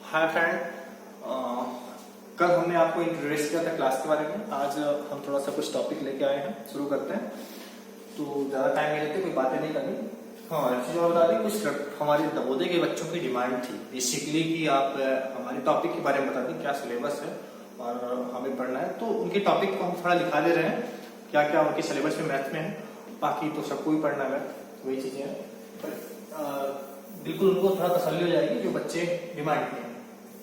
Hi friend, कल हमने आपको इंट्रोड्यूस किया था क्लास के बारे में। आज हम थोड़ा सा कुछ टॉपिक लेके आए हैं, शुरू करते हैं। तो ज़्यादा टाइम नहीं लेते, कोई बातें नहीं करनी। हाँ, एक चीज़ और बता दें, कुछ हमारे नवोदय के बच्चों की डिमांड थी बेसिकली कि आप हमारे टॉपिक के बारे में बता दें, क्या सिलेबस है और हमें पढ़ना है। तो उनके टॉपिक को हम थोड़ा लिखा दे रहे हैं, क्या क्या उनके सिलेबस में मैथ में है। बाकी तो सबको ही पढ़ना है, वही चीज़ें हैं। पर बिल्कुल उनको थोड़ा तसल्ली हो जाएगी जो बच्चे डिमांड में हैं।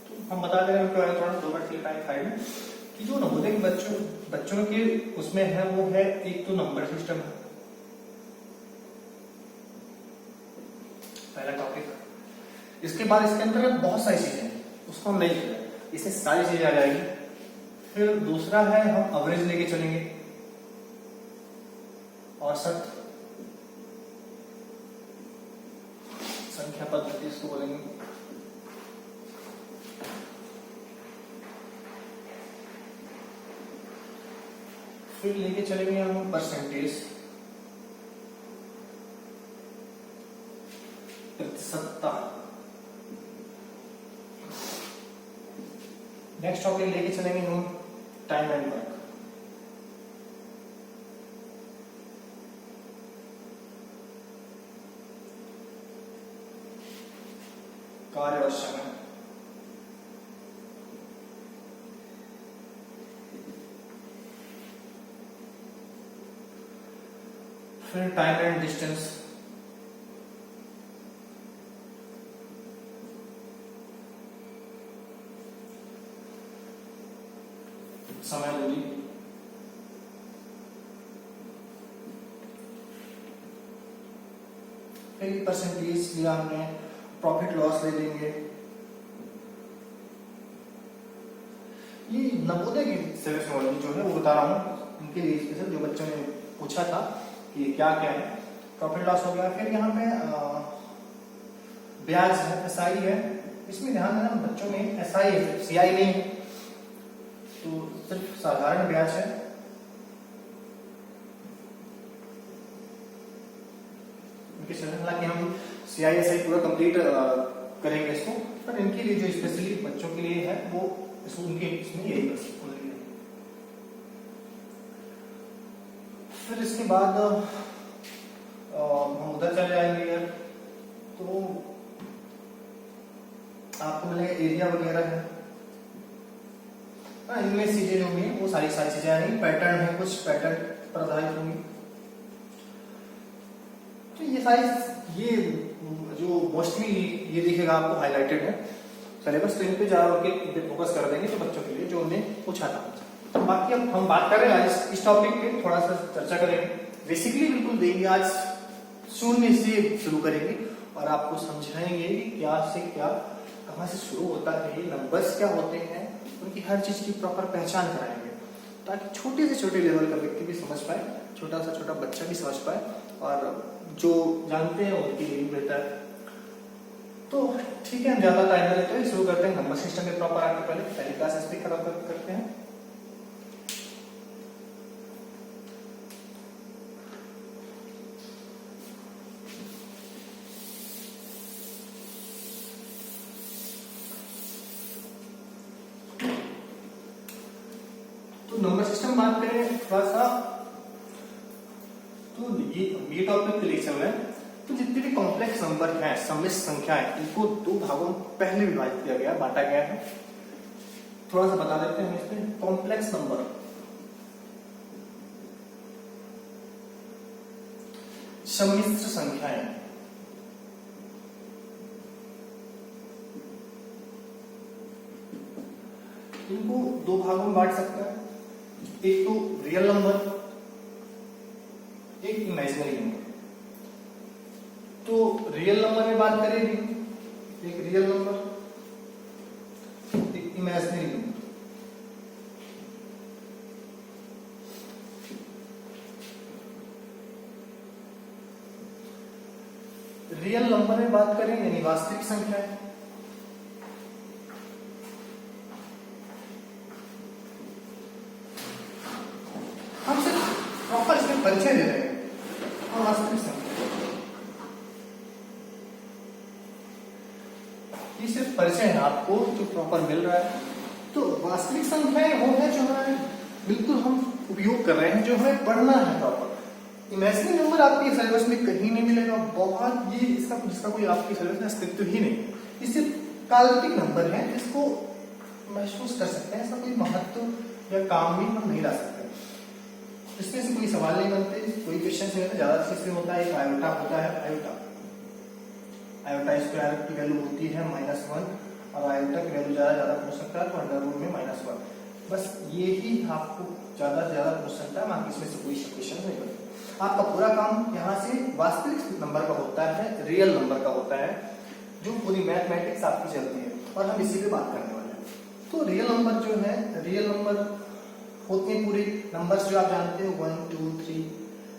तो हम बता दे रहे हैं उनके बारे में थोड़ा 2 मिनट के टाइम फाइल में कि जो नवोदय के बच्चों के उसमें है वो है, एक तो नंबर सिस्टम है, पहला टॉपिक। इसके बाद इसके अंदर बहुत सारी चीजें हैं, उसको हम नहीं लिख रहे, इसमें सारी चीजें आ जाएगी। फिर दूसरा है, हम एवरेज लेके चलेंगे, औसत संख्या पद्धति इसको बोलेंगे। फिर लेके चलेंगे हम परसेंटेज, प्रतिशतता। नेक्स्ट टॉपिक लेके चलेंगे हम टाइम एंड वर्क। कार्य और समय। फिर टाइम एंड डिस्टेंस। समय दूरी। फिर परसेंटेज लिया हमने, प्रॉफिट लॉस ले लेंगे। ये नवोदय की सर्विस मॉडल जो है वो बता रहा हूँ इनके लिए स्पेशल, जो बच्चों ने पूछा था कि क्या क्या है। प्रॉफिट लॉस हो गया। फिर यहाँ पे ब्याज है, एसआई है। इसमें ध्यान देना बच्चों में एसआई है, सीआई नहीं है, तो सिर्फ साधारण ब्याज है। हालांकि हम सीआईएसआई पूरा कंप्लीट करेंगे इसको, पर इनके लिए जो स्पेशली बच्चों के लिए है वो उनके इसमें यही कर सकते हैं। फिर इसके बाद हम उधर चले जाएंगे, तो आपको मिलेगा एरिया वगैरह है। इनमें चीजें जो होंगी वो सारी चीजें आएंगी। पैटर्न है, कुछ पैटर्न पर आधारित होंगी। तो ये सारी, ये जो मोस्टली ये दिखेगा आपको हाईलाइटेड है सिलेबस, तो इन पे ज्यादा फोकस कर देंगे तो बच्चों के लिए जो उन्हें पूछा था। तो बाकी अब हम बात करें आज इस टॉपिक पे, थोड़ा सा चर्चा करेंगे। बेसिकली बिल्कुल देंगे, आज शून्य से शुरू करेंगे और आपको समझाएंगे कि क्या से क्या, कहाँ से शुरू होता है, ये नंबर्स क्या होते हैं, उनकी हर चीज की प्रॉपर पहचान कराएंगे, ताकि छोटे से छोटे लेवल का व्यक्ति भी समझ पाए, छोटा से छोटा बच्चा भी समझ पाए, और जो जानते हैं उनके लिए भी बेहतर है। तो ठीक है, हम ज्यादा टाइम नहीं लेते हैं, शुरू करते हैं। नंबर सिस्टम के प्रॉपर आपके पहली क्लास इस पे खत्म करते हैं। तो नंबर सिस्टम बात करें थोड़ा सा, तो ये टॉपिक ले चल रहे हैं। तो जितने भी कॉम्प्लेक्स नंबर हैं, सम्मिश्र संख्या है, इनको 2 भागों में पहले विभाजित किया गया, बांटा गया है। थोड़ा सा बता देते हैं इसमें। कॉम्प्लेक्स नंबर, सम्मिश्र संख्याएं, इनको 2 भागों में बांट सकते हैं। एक तो रियल नंबर, एक इमेजिनरी नंबर। तो रियल नंबर में बात करेंगे, एक रियल नंबर, एक इमेजिनरी नंबर। रियल नंबर में बात करें यानी वास्तविक संख्या है, हम सिर्फ प्रॉपर इसमें परिचय दे रहे हैं और वास्तविक संख्या। ये सिर्फ परिचय है आपको जो प्रॉपर मिल रहा है। तो वास्तविक संख्याएं वो है जो हमें बिल्कुल हम उपयोग कर रहे हैं, जो हमें पढ़ना है प्रॉपर। इमेजिनरी नंबर आपके सिलेबस में कहीं नहीं मिलेगा, बहुत ये इसका कोई आपके सिलेबस में अस्तित्व ही नहीं। ये सिर्फ काल्पनिक नंबर है, इसको महसूस कर सकते हैं, इसका कोई महत्व या काम भी हम नहीं ला सकते। इसमें से कोई सवाल नहीं बनते, कोई क्वेश्चन नहीं होता। ज्यादा चीज होता है एक आयोटा होता है, आयोटा स्क्वायर की वैल्यू होती है -1 और आयोटा की वैल्यू ज्यादा पूछ सकता है तो अंडर रूट में -1। बस ये ही आपको ज्यादा से ज्यादा पूछ सकता है, बाकी इसमें से कोई क्वेश्चन नहीं बनता। आपका पूरा काम यहाँ से वास्तविक नंबर का होता है, रियल नंबर का होता है, जो पूरी मैथमेटिक्स आपकी चलती है और हम इसी पे बात करने वाले हैं। तो रियल नंबर जो है, रियल नंबर होते हैं पूरे नंबर्स जो आप जानते हो 1 2 3,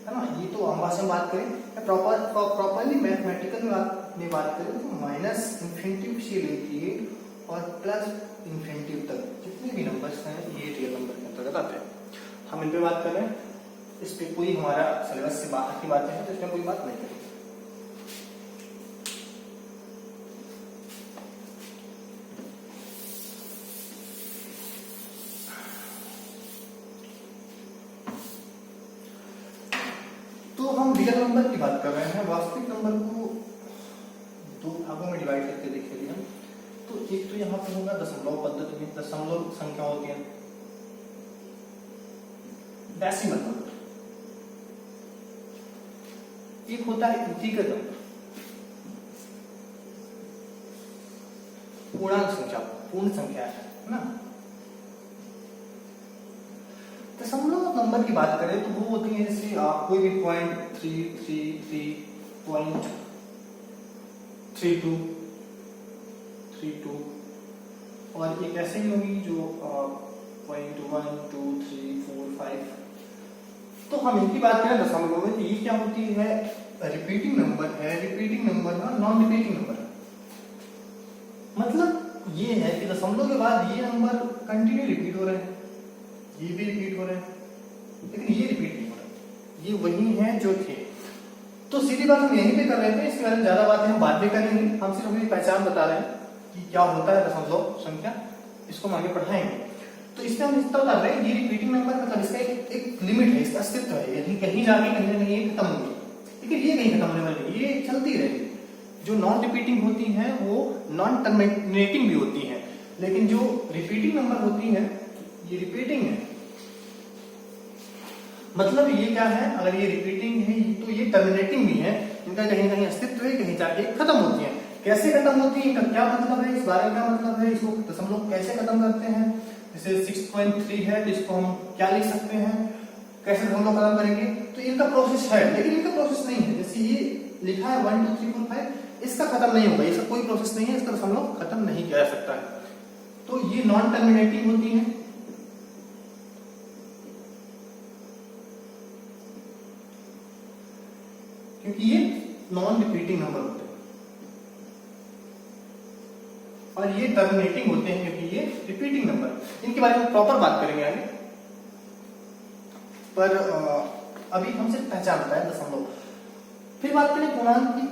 है ना। ये तो आम भाषा में बात करें, प्रॉपरली मैथमेटिकल में बात करें तो -इंफिनिटी से लेके और +इंफिनिटी तक जितने भी नंबर्स हैं ये रियल नंबर के अंतर्गत आते हैं। हम इन पे बात कर रहे हैं, इस पे कोई हमारा सिलेबस से बाहर की बातें हैं तो इसमें कोई बात नहीं करेंगे। तो हम रियल नंबर की बात कर रहे हैं। वास्तविक नंबर को दो भागों में डिवाइड करके देखेंगे हम। तो एक तो यहाँ पे होगा दशमलव पद्धति में, दशमलव संख्या होती है, डेसिमल नंबर। एक होता है इंटीग्रल नंबर, पूर्णांक संख्या, पूर्ण संख्या है ना। दशमलव नंबर की बात करें तो वो होती है जैसे आप कोई भी 0.333.32 और एक ऐसे भी होंगी जो 0.1 2 3 4 5। तो हम इनकी बात करें दशमलव में तो ये क्या होती है, रिपीटिंग नंबर है। रिपीटिंग नंबर ना नॉन रिपीटिंग नंबर है, मतलब ये है कि दशमलव के बाद ये नंबर कंटिन्यू रिपीट हो रहे हैं, ये भी रिपीट हो रहे हैं, लेकिन ये रिपीट नहीं हो रहा, ये वही हैं जो थे। तो सीधी बात हम यहीं पे कर रहे थे, इसके बारे में ज्यादा बातें हम बाद में करेंगे। हम सिर्फ अपनी पहचान बता रहे हैं कि क्या होता है दशमलव संख्या, इसको हम आगे पढ़ाएंगे। तो इसमें हम इतना बता रहे हैं, ये रिपीटिंग नंबर मतलब इसका एक लिमिट है, इसका अस्तित्व है, यदि कहीं जाके कहीं ना कहीं खत्म होगी, लेकिन ये नहीं खत्म होने वाली, ये चलती रहेगी। जो नॉन रिपीटिंग होती हैं वो नॉन टर्मिनेटिंग भी होती हैं, लेकिन जो रिपीटिंग नंबर होती हैं ये रिपीटिंग है। मतलब ये क्या है, अगर ये रिपीटिंग है तो ये टर्मिनेटिंग भी है, इनका कहीं कहीं अस्तित्व है, कहीं जाके खत्म होती है। कैसे खत्म होती है, इनका क्या मतलब है, इस बारे में क्या मतलब है, इसको दशमलव कैसे खत्म करते हैं। जैसे 6.3 है तो इसको हम क्या लिख सकते हैं, कैसे दशमलव खत्म करेंगे, तो इनका प्रोसेस है, लेकिन इनका प्रोसेस नहीं है। जैसे ये लिखा है 1 2 3 4 5, इसका खत्म नहीं होगा, इसका कोई प्रोसेस नहीं है, इसका दशमलव खत्म नहीं किया जा सकता है। तो ये नॉन टर्मिनेटिंग होती है, क्योंकि ये नॉन रिपीटिंग नंबर होते हैं, और ये टर्मिनेटिंग होते हैं क्योंकि ये रिपीटिंग नंबर। इनके बारे में प्रॉपर बात करेंगे आगे, पर अभी हम सिर्फ पहचान बताएं दशमलव। फिर बात करें पूर्णांक की,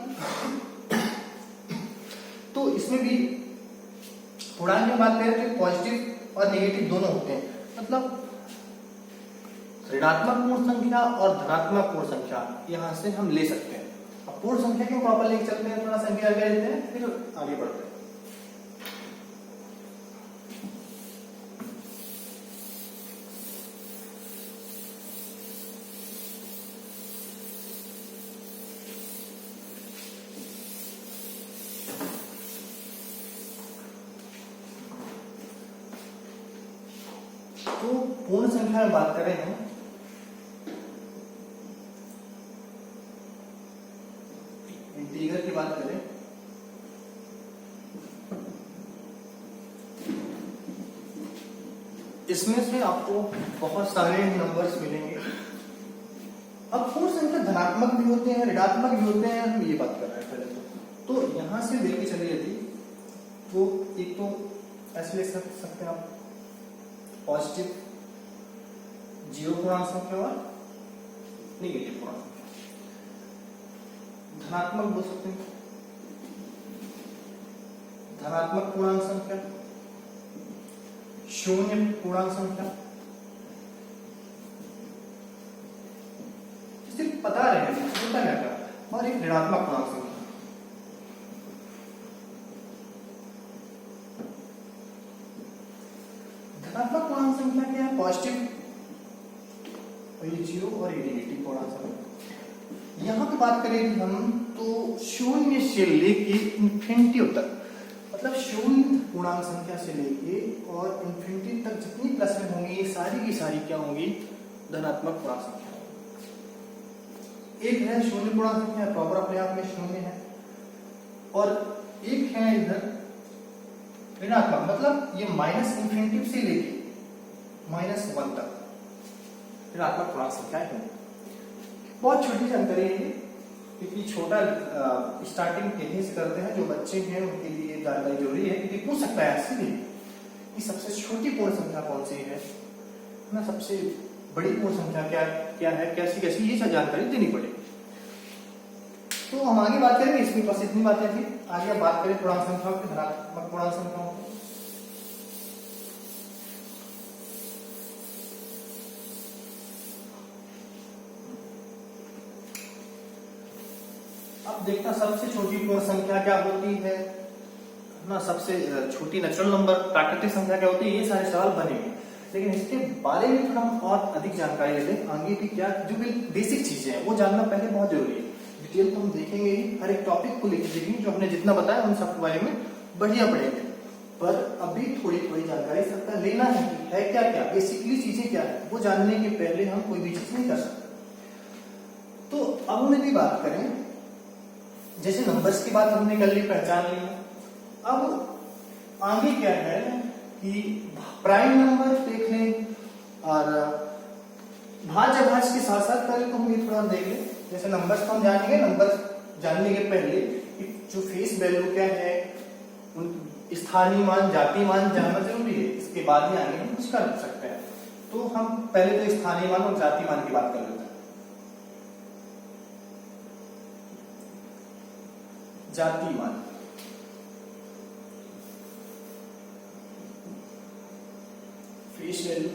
तो इसमें भी पूर्णांक में बात करें तो पॉजिटिव और नेगेटिव दोनों होते हैं, मतलब ऋणात्मक पूर्ण संख्या और धनात्मक पूर्ण संख्या यहां से हम ले सकते हैं। अब पूर्ण संख्या क्यों प्रॉपर लेके चलते हैं, थोड़ा संख्या आगे लेते हैं फिर आगे बढ़ते हैं। तो पूर्ण संख्या में बात करें हम, इंटीग्रल की बात करें, इसमें से आपको बहुत सारे नंबर्स मिलेंगे। अब पूर्ण संख्या धनात्मक भी होते हैं, ऋणात्मक भी होते हैं, हम ये बात कर रहे हैं पहले। तो यहां से लेके चलिए थी, तो एक तो ऐसे ले सकते हैं आप पॉजिटिव 0 पूर्णांक संख्या और नेगेटिव पूर्णांक संख्या, धनात्मक बोल सकते हैं, धनात्मक पूर्णांक संख्या, शून्य पूर्णांक संख्या, सिर्फ पता रहे होता क्या क्या, और एक ऋणात्मक पूर्णांक संख्या। धनात्मक पूर्णांक संख्या क्या है? पॉजिटिव, जीरो और नेगेटिव पूर्णांक संख्या। यहां पे बात करें हम तो शून्य से लेके इन्फिनिटी तक, मतलब शून्य पूर्णांक संख्या से लेके और इन्फिनिटी तक जितनी प्लस में होंगी सारी की सारी क्या होंगी? धनात्मक पूर्णांक संख्या। एक है शून्य पूर्णांक संख्या, प्रॉपर अपने आप में शून्य है, और एक है इधर ऋणात्मक, मतलब ये माइनस इन्फिनिटी से लेके -1 तक ऋणात्मक पूर्णांक संख्या है। बहुत छोटी जानकारी है क्योंकि छोटा स्टार्टिंग यहीं से करते हैं, जो बच्चे हैं उनके लिए जानकारी जरूरी है, क्योंकि पूछ सकता है ऐसे भी कि सबसे छोटी पूर्ण संख्या कौन सी है ना, सबसे बड़ी पूर्ण संख्या क्या क्या है, कैसी कैसी, ये सब जानकारी देनी पड़ेगी। तो हम आगे बात करेंगे, इसमें बस इतनी बातें थी। आगे अब बात करें पूर्णांक संख्याओं की, धनात्मक पूर्णांक संख्याओं की। अब देखना सबसे छोटी पूर्ण संख्या क्या होती है ना, सबसे छोटी नेचुरल नंबर प्राकृतिक संख्या क्या होती है, ये सारे सवाल बनेंगे। लेकिन इसके बारे में थोड़ा हम और अधिक जानकारी लेते हैं आगे भी, क्या जो भी बेसिक चीजें हैं वो जानना पहले बहुत जरूरी है। डिटेल तो हम देखेंगे ही, हर एक टॉपिक को लेकर देखेंगे, जो हमने जितना बताया उन सब के बारे में बढ़िया पढ़ेंगे, पर अभी थोड़ी थोड़ी जानकारी सबका लेना है क्या क्या बेसिकली चीजें क्या है, वो जानने के पहले हम कोई भी चीज नहीं कर सकते। तो अब हम यदि बात करें, जैसे नंबर्स की बात हमने कर ली, पहचान ली, अब आगे क्या है कि प्राइम नंबर देख लें और भाज्य भाज्य के साथ साथ करें, तो हम ये थोड़ा देख लें। जैसे नंबर्स तो हम जानेंगे, नंबर्स जानने के पहले कि जो फेस वैल्यू क्या है, स्थानीय मान, जाति मान जानना जरूरी है, इसके बाद ही आगे हम कुछ कर सकते हैं। तो हम पहले तो स्थानीय मान और जाति मान की बात कर लेते हैं। जाति मान, फेस वैल्यू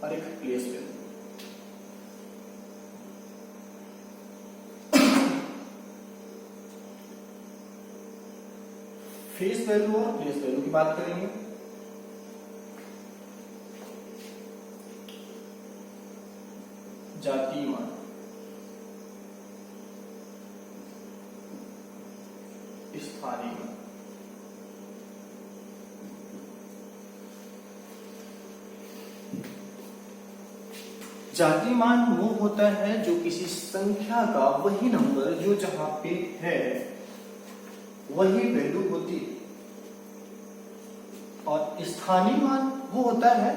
और एक प्लेस वैल्यू। फेस वैल्यू और प्लेस वैल्यू की बात करेंगे। जाति मान, स्थानीय मान। जाति मान वो होता है जो किसी संख्या का वही नंबर जो जहां पे है वही वैल्यू होती है, और स्थानीय मान वो होता है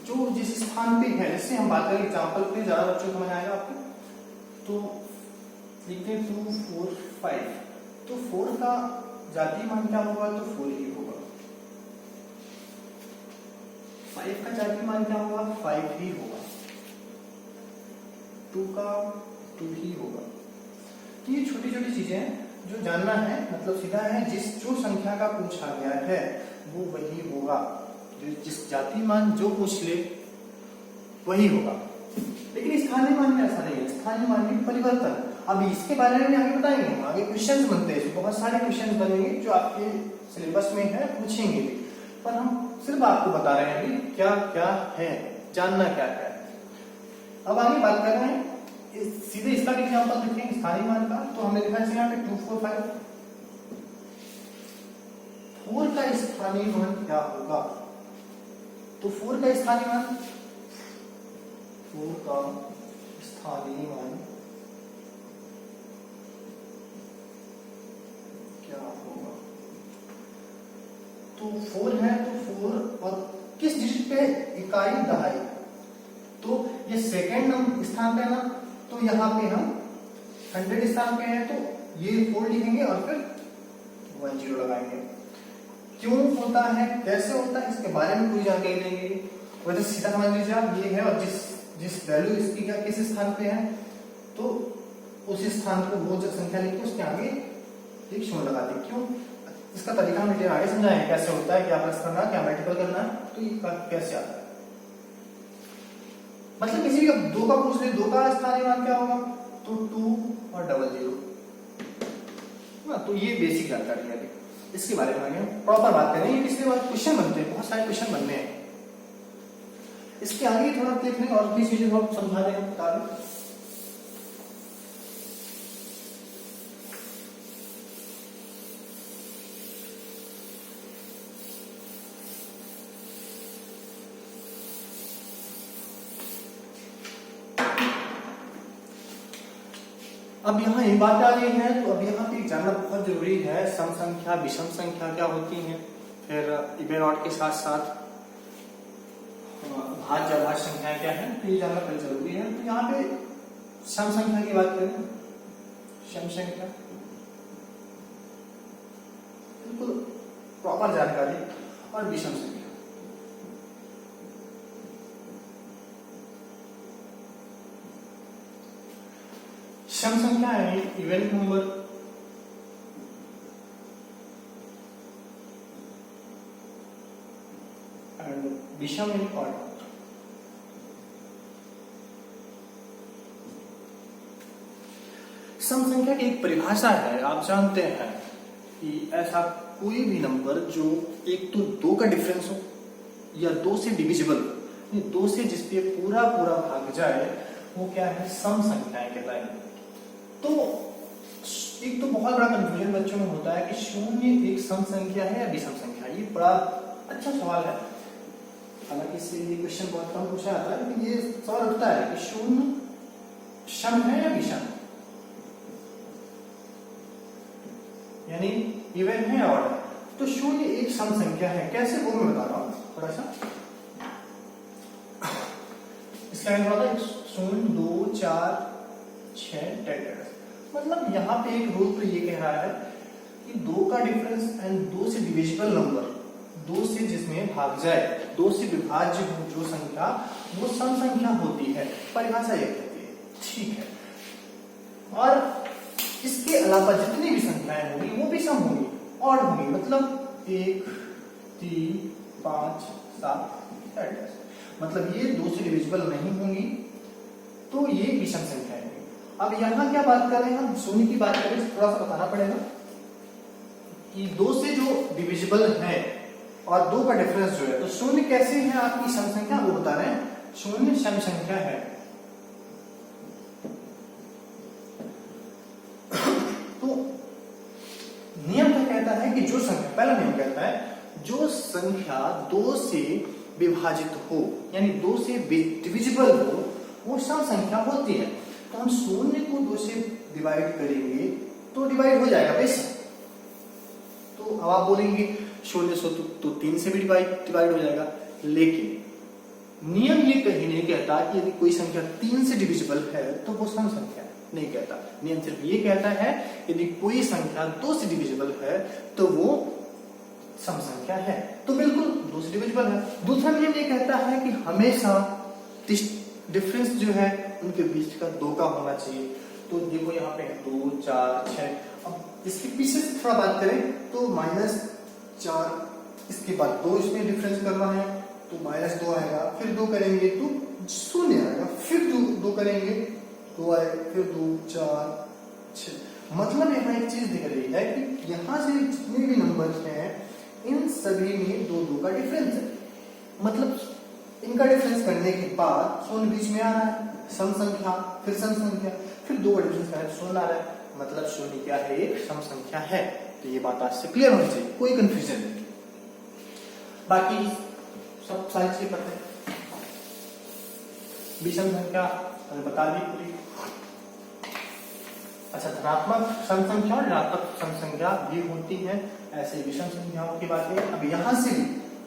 जो जिस स्थान पे है। जैसे हम बात करें एग्जांपल पे, ज्यादा बच्चों को समझ आएगा आपको, तो लिखते हैं 2 4 5, तो 4 का जाति मान क्या होगा? तो 4 ही होगा। 5 का जाति मान क्या होगा? 5 ही होगा। 2 का 2 ही होगा। तो ये छोटी छोटी चीजें हैं जो जानना है, मतलब सीधा है, जो संख्या का पूछा गया है वो वही होगा, जिस जाति मान जो पूछ ले वही होगा। लेकिन स्थानीय मान में ऐसा नहीं है, स्थानीय मान में परिवर्तन। अब इसके बारे में आगे बताएंगे, आगे क्वेश्चंस बनते हैं, बहुत सारे क्वेश्चंस बनेंगे जो आपके सिलेबस में है, पूछेंगे भी, पर हम सिर्फ आपको बता रहे हैं अभी क्या क्या है, जानना क्या क्या है। अब आगे बात कर रहे हैं, सीधे इसका एग्जांपल देखेंगे स्थानीय मान का। तो हमने देखा है यहाँ पे 2 4 5, 4 का स्थानीय मान क्या होगा? तो 4 का स्थानीय मान, 4 का स्थानीय मान क्या होगा? तो 4 है, तो 4 और किस डिजिट पे? इकाई दहाई। तो ये सेकेंड स्थान पे है ना, तो यहाँ पे हम 100 स्थान पे है, तो ये 4 लिखेंगे और फिर 1 0 लगाएंगे। क्यों होता है, कैसे होता है, इसके बारे में पूरी जानकारी देंगे। वैसे सीधा समझ लीजिए आप, ये है और जिस वैल्यू इसकी क्या किस स्थान पे है, तो उसी स्थान को वो जो संख्या लिख के उसके आगे एक शून्य लगा दी। क्यों? इसका तरीका हम आगे समझाएं कैसे होता है, क्या प्लस करना, क्या मल्टीपल करना है, तो ये कैसे आता है। मतलब किसी भी दो का पूछ ले, दो का स्थानीय मान क्या होगा, तो 2 और 00 ना। तो ये बेसिक जानकारी है, इसके बारे में आगे प्रॉपर बात करेंगे। इसके बाद क्वेश्चन बनते हैं, बहुत सारे क्वेश्चन बनने हैं। इसके आगे थोड़ा देख लें और भी चीजें हम समझा देंगे, बता दें। अब यहाँ ये बात आ गई है, तो अब यहाँ पे जानना बहुत जरूरी है, सम संख्या विषम संख्या क्या होती है, फिर इवन ऑड के साथ साथ भाज्य अभाज्य संख्या क्या है, तो ये जानना पहले जरूरी है। तो यहाँ पे सम संख्या की बात करें, सम संख्या बिल्कुल प्रॉपर जानकारी, और विषम संख्या सम संख्या है इवन नंबर, एंड विषम इन ऑड। सम संख्या की एक परिभाषा है, आप जानते हैं कि ऐसा कोई भी नंबर जो एक तो 2 का डिफरेंस हो या 2 से डिविजिबल हो, 2 से जिसपे पूरा पूरा भाग जाए, वो क्या है, सम संख्याएं कहलाएंगी। तो एक तो बहुत बड़ा कंफ्यूजन बच्चों में होता है कि शून्य एक सम संख्या है या विषम संख्या है। ये बड़ा अच्छा सवाल है, हालांकि इससे ये क्वेश्चन बहुत कम पूछा जाता है, लेकिन ये सवाल उठता है कि शून्य सम है या विषम, यानी इवन है और है। तो शून्य एक सम संख्या है, कैसे वो मैं बता रहा हूं थोड़ा सा। इसका मतलब होता है 0, 2, 4, 6, 10। मतलब यहाँ पे एक रूल तो ये कह रहा है कि 2 का डिफरेंस एंड 2 से डिविजिबल नंबर, 2 से जिसमें भाग जाए, 2 से विभाज्य जो संख्या, वो सम संख्या होती है। परिभाषा ये कहती है, ठीक है। और इसके अलावा जितनी भी संख्याएं होंगी वो भी सम होंगी, ऑड होंगी, मतलब 1, 3, 5, 7, 10। मतलब ये 2 से डिविजिबल नहीं होंगी, तो ये विषम संख्या है। अब यहाँ क्या बात कर रहे हैं हम, शून्य की बात करें, थोड़ा सा बताना पड़ेगा कि 2 से जो डिविजिबल है और 2 का डिफरेंस जो है, तो शून्य कैसे है आपकी सम संख्या, वो बता रहे हैं। शून्य सम संख्या है, तो नियम क्या कहता है कि जो संख्या, पहला नियम कहता है जो संख्या 2 से विभाजित हो, यानी 2 से डिविजिबल हो, वो सम संख्या होती है। तो हम शून्य को 2 से डिवाइड करेंगे तो डिवाइड हो जाएगा बेशक। तो अब आप बोलेंगे 0 से तो 3 से भी डिवाइड हो जाएगा, लेकिन नियम ये कहीं नहीं कहता कि यदि कोई संख्या 3 से डिविजिबल है तो वो सम संख्या है, नहीं कहता। नियम सिर्फ ये कहता है यदि कोई संख्या 2 से डिविजिबल है तो वो सम संख्या है, तो बिल्कुल 2 से डिविजिबल है। दूसरा नियम ये कहता है कि हमेशा डिफरेंस जो है उनके बीच का 2 का होना चाहिए। तो देखो यहाँ पे 2, 4, 6। अब इसके पीछे से थोड़ा बात करें तो -4, इसके बाद 2 इसमें डिफरेंस करना है तो -2 आएगा, फिर 2 करेंगे तो 0 आएगा, फिर 2 करेंगे 2 आए, फिर 2, 4, 6। मतलब यहाँ एक चीज दिख रही है कि यहाँ से जितने भी नंबर हैं इन सभी में 2 का डिफरेंस है। मतलब इनका डिफरेंस करने के बाद 0 बीच में आ रहा है, सम संख्या, फिर सम संख्या, फिर 2 का डिफरेंस करने 0 आ रहा है, मतलब 0 क्या है, एक सम संख्या है। तो ये बात आज से क्लियर होनी चाहिए, कोई कंफ्यूजन नहीं। बाकी सब सारी चीजें पता है। विषम संख्या बता दी पूरी। अच्छा, धनात्मक सम संख्या और ऋणात्मक सम संख्या भी होती है, ऐसे विषम संख्याओं की बात है। अब यहाँ से भी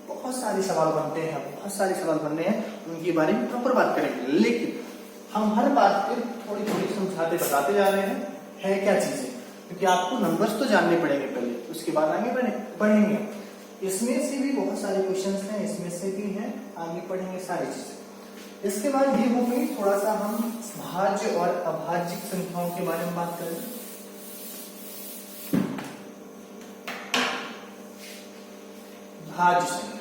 बहुत सारे सवाल बनते हैं, बहुत सारे सवाल बनने हैं, उनके बारे में प्रॉपर बात करेंगे। लेकिन हम हर बात पे थोड़ी थोड़ी समझाते बताते जा रहे हैं है क्या चीजें, क्योंकि आपको नंबर्स तो जानने पड़ेंगे पहले, उसके बाद आगे बढ़ेंगे। इसमें से भी बहुत सारे क्वेश्चंस हैं, इसमें से भी हैं, आगे पढ़ेंगे सारी चीजें। इसके बाद ये हो गई, थोड़ा सा हम भाज्य और अभाज्य संख्याओं के बारे में बात करें। भाज्य संख्या,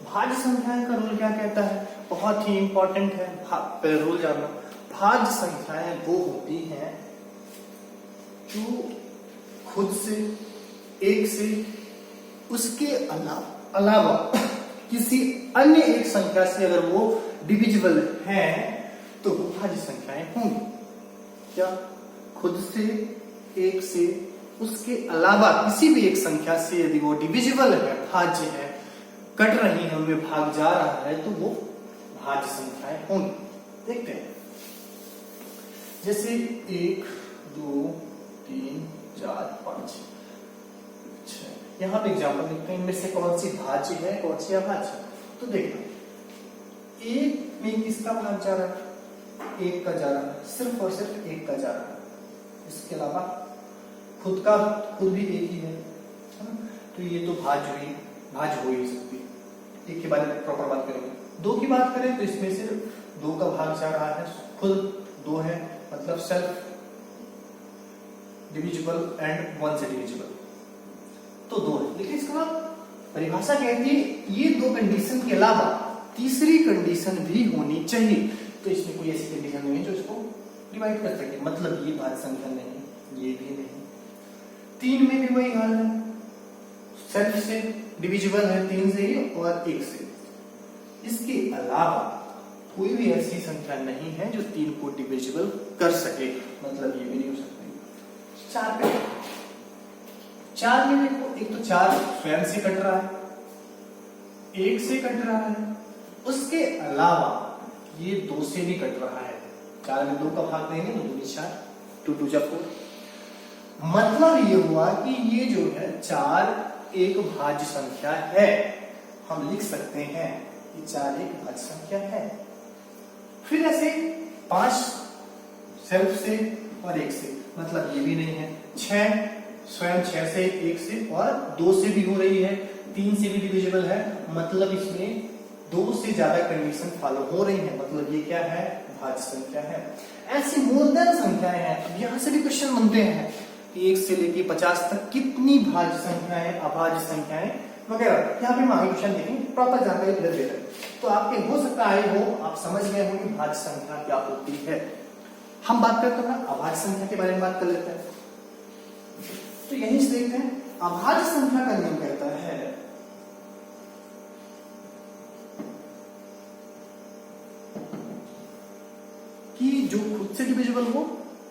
भाज्य संख्याएं का रूल क्या कहता है, बहुत ही इंपॉर्टेंट है, पहले रूल जानना। भाज्य संख्याएं वो होती हैं जो खुद से, एक से, उसके अलावा किसी अन्य एक संख्या से अगर वो डिविजिबल है तो वो भाज्य संख्याएं होंगी। क्या? खुद से, एक से, उसके अलावा किसी भी एक संख्या से यदि वो डिविजिबल है, भाज्य है, कट रही है, उनमें भाग जा रहा है, तो वो भाज्य संख्याएं होंगी। देखते हैं, जैसे 1, 2, 3, 4, 5, 6। यहां पे एग्जाम्पल देखते हैं, इनमें से कौन सी भाज्य है, कौन सी अभाज्य। तो देखना, 1 में किसका भाग जा रहा है, 1 का जा रहा है, सिर्फ और सिर्फ 1 का जा रहा है। इसके अलावा खुद भी 1 ही है, तो ये तो भाज्य हो ही सकती है। 1 के बारे में प्रॉपर बात करेंगे। 2 की बात करें तो इसमें सिर्फ 2 का भाग जा रहा है, खुद 2 है, मतलब सेल्फ डिविजिबल एंड 1 से डिविजिबल, तो 2 है। लेकिन इसका परिभाषा कहती है ये 2 कंडीशन के अलावा तीसरी कंडीशन भी होनी चाहिए। तो इसमें कोई ऐसी कंडीशन नहीं है जो इसको डिवाइड कर सके, मतलब ये भाज्य संख्या नहीं, ये भी नहीं। 3 में भी वही हाल है, सेल्फ से डिविजिबल है 3 से ही और 1 से। इसके अलावा कोई भी ऐसी संख्या नहीं है जो 3 को डिविजिबल कर सके, मतलब ये भी नहीं हो सकती। 4 में देखो, एक तो 4 स्वयं से कट रहा है, 1 से कट रहा है, उसके अलावा ये 2 से भी कट रहा है। 4 में 2 का भाग देंगे तो 2 4, 2 2 जा 4। मतलब ये हुआ कि ये जो है 4 एक भाज्य संख्या है। हम लिख सकते हैं कि 4 एक भाज्य संख्या है। फिर ऐसे 5 सेल्फ से और 1 से, मतलब ये भी नहीं है। 6 स्वयं 6 से, 1 से और 2 से भी हो रही है, 3 से भी डिविजिबल है, मतलब इसमें 2 से ज्यादा कंडीशन फॉलो हो रही है, मतलब ये क्या है, भाज्य संख्या है। ऐसी मोर देन संख्याएं हैं। अब यहां से भी क्वेश्चन बनते हैं कि 1 से लेके 50 तक कितनी भाज्य संख्याएं, अभाज्य संख्याएं वगैरह। यहाँ पे हम आगे क्वेश्चन देखेंगे, प्रॉपर जानकारी दे रहे हैं, तो आपके हो सकता है आप समझ गए हो कि भाज्य संख्या क्या होती है। हम बात करते हैं अभाज्य संख्या के बारे में, बात कर लेते हैं। तो यहीं से देखते हैं, अभाज्य संख्या का नियम कहता है कि जो खुद से डिविजिबल हो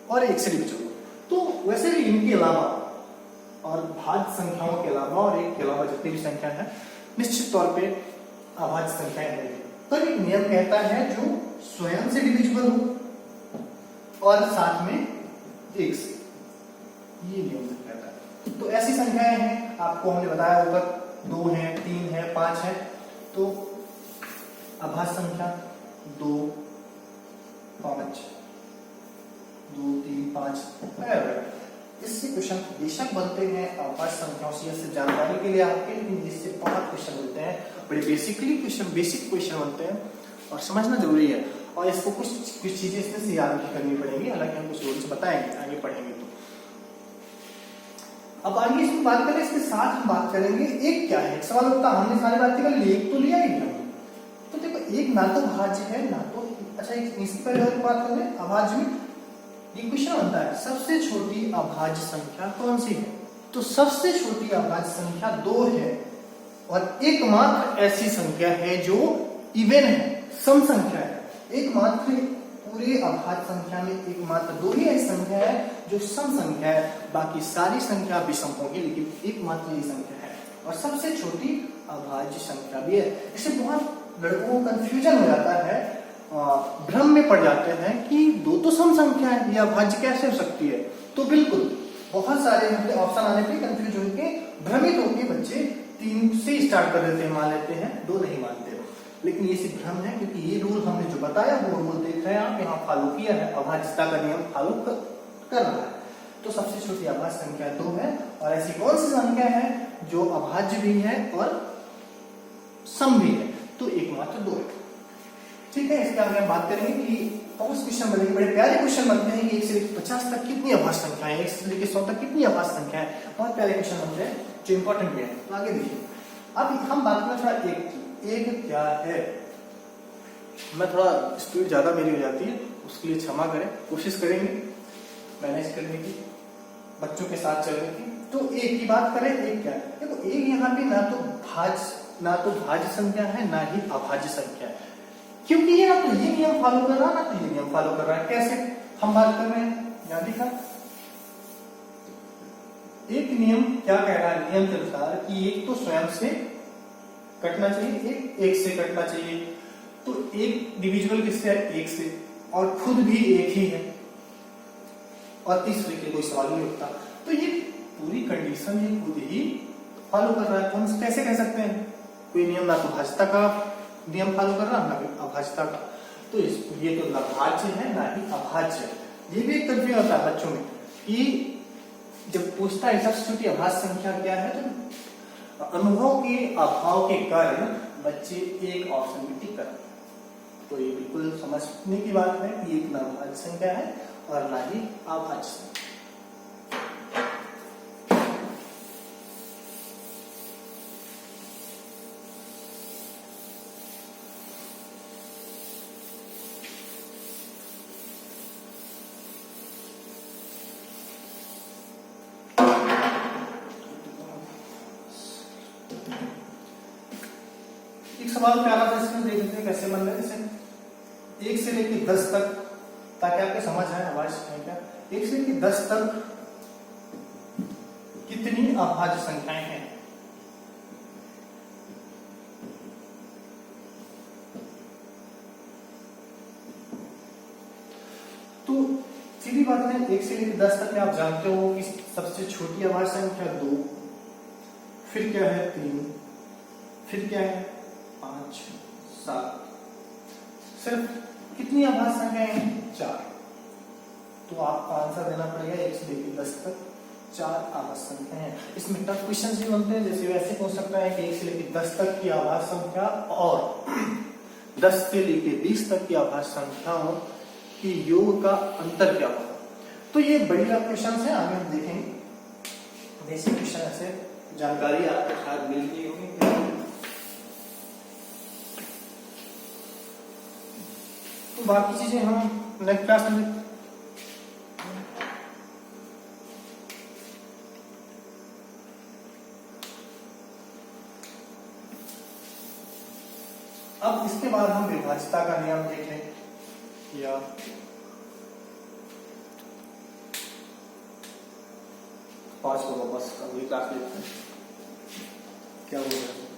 और 1 से डिविजिबल हो। तो वैसे भी इनके अलावा और भाज्य संख्याओं के अलावा और 1 के अलावा जितनी भी संख्या है निश्चित तौर पे अभाज्य संख्याएं हैं। पर एक नियम कहता है जो स्वयं से डिविजिबल हो और साथ में 1 से, ये नियम कहता है। तो ऐसी संख्याएं हैं, आपको हमने बताया ऊपर, 2 है, 3 है, 5 है। तो अभाज्य संख्या 2, 5, 2, 3, 5। इससे क्वेश्चन बेशक बनते हैं अभाज्य संख्याओं से, सिर्फ जानकारी के लिए आपके, लेकिन जिससे बहुत क्वेश्चन बनते हैं, बड़े बेसिक क्वेश्चन बनते हैं और समझना जरूरी है। और इसको कुछ चीजें इसमें से याद भी करनी पड़ेंगी, हालांकि हम कुछ रूल्स बताएंगे आगे पढ़ेंगे। तो अब आगे इसमें बात करें, इसके साथ हम बात करेंगे एक क्या है। सवाल होता है, हमने सारी बातें कर ली, एक तो लिया ही नहीं। तो देखो, एक ना तो भाज्य है ना तो, अच्छा इसकी पहले बात करें अभाज्य में। ये क्वेश्चन बनता है सबसे छोटी अभाज्य संख्या कौन सी है। तो सबसे छोटी अभाज्य संख्या 2 है और एकमात्र ऐसी संख्या है जो इवन है, सम संख्या है। एकमात्र पूरे अभाज्य संख्या में एकमात्र 2 ही ऐसी संख्या है जो सम संख्या है, बाकी सारी संख्या विषम होगी, लेकिन एकमात्र ये संख्या है और सबसे छोटी अभाज्य संख्या भी है। इससे बहुत लड़कों को कंफ्यूजन हो जाता है, भ्रम में पड़ जाते हैं कि 2 तो सम संख्या है, यह अभाज्य कैसे हो सकती है। तो बिल्कुल बहुत सारे ऑप्शन आने पे कंफ्यूज होकर भ्रमित होकर बच्चे 3 से स्टार्ट कर देते हैं, मान लेते हैं, 2 नहीं मानते। लेकिन ये सिर्फ भ्रम है, क्योंकि ये रूल हमने जो बताया वो रूल देख रहे हैं आप, यहाँ फॉलो किया है, अभाज्यता का नियम फॉलो कर रहा है। तो सबसे छोटी अभाज्य संख्या 2 है और ऐसी कौन सी संख्या है जो अभाज्य भी है और सम भी है, तो एकमात्र 2 है। ठीक है, इसके आगे हम बात करेंगे कि बहुत क्वेश्चन बनेंगे, बड़े प्यारे क्वेश्चन बनते हैं कि 1 से लेकर 50 तक कितनी अभाज्य संख्या है, 1 से लेकर 100 तक कितनी अभाज्य संख्या है। बहुत प्यारे क्वेश्चन बनते हैं जो इंपॉर्टेंट भी है। तो आगे देखिए, अब हम बात करें थोड़ा एक क्या है, मैं थोड़ा स्पीड ज्यादा मेरी हो जाती है, उसके लिए क्षमा करें, कोशिश करेंगे मैनेज करने की, बच्चों के साथ चलने की। तो एक की बात करें, एक क्या है, देखो एक यहाँ पे ना तो भाज्य संख्या है ना ही अभाज्य संख्या है, क्योंकि ये ना तो ये नियम फॉलो कर रहा है ना तो ये नियम फॉलो कर रहा है। कैसे हम बात कर रहे हैं, यहां देखा एक नियम क्या कह रहा है, नियम के अनुसार कि एक तो स्वयं से कटना चाहिए, एक से कटना चाहिए, तो एक डिविजिबल किससे है, 1 से, और खुद भी 1 ही है, और तीसरे के कोई सवाल नहीं उठता। तो ये पूरी कंडीशन ये खुद ही फॉलो कर रहा है। तो हम कैसे कह सकते हैं, कोई नियम ना तो भाज्यता का नियम फॉलो कर रहा है ना अभाज्यता का, तो ये तो ना भाज्य है ना ही अभाज्य। ये भी एक कंफ्यूजन होता है बच्चों में कि जब पूछता है सब्स्टिट्यूट अभाज्य संख्या क्या है, तो अनुभव के अभाव के कारण बच्चे एक ऑप्शन भी टिक करते हैं। तो ये बिल्कुल समझने की बात है कि एक ना भाज्य संख्या है और ना ही अभाज्य संख्या। एक सवाल प्यारा था, इसमें देख लेते हैं कैसे बन रहा है। जैसे 1 से लेकर 10 तक, ताकि आपको समझ आए अभाज्य संख्या, 1 से लेकर 10 तक कितनी अभाज्य संख्याएं हैं। तो सीधी बात है, 1 से लेकर 10 तक में आप जानते हो कि सबसे छोटी अभाज्य संख्या 2, फिर क्या है 3, फिर क्या है 5, 7, सिर्फ कितनी अभाज्य संख्याएं हैं, 4। तो आपको आंसर देना पड़ेगा 1 से लेकर 10 तक 4 अभाज्य संख्याएं हैं। इसमें टफ क्वेश्चन भी बनते हैं, जैसे वैसे पूछ सकता है कि 1 से लेकर 10 तक की अभाज्य संख्या और 10 से लेकर 20 तक की अभाज्य संख्याओं की योग का अंतर क्या होगा। तो ये बड़ी क्वेश्चन है, आगे हम देखेंगे। बेसिक क्वेश्चन ऐसे जानकारी आपको शायद मिल गई होगी। तो बाकी चीजें हम नेक्स्ट क्लास में अब इसके बाद हम विभाज्यता का नियम देख लें, या पांच को बस अगली क्लास लेते हैं। क्या बोल रहे हैं?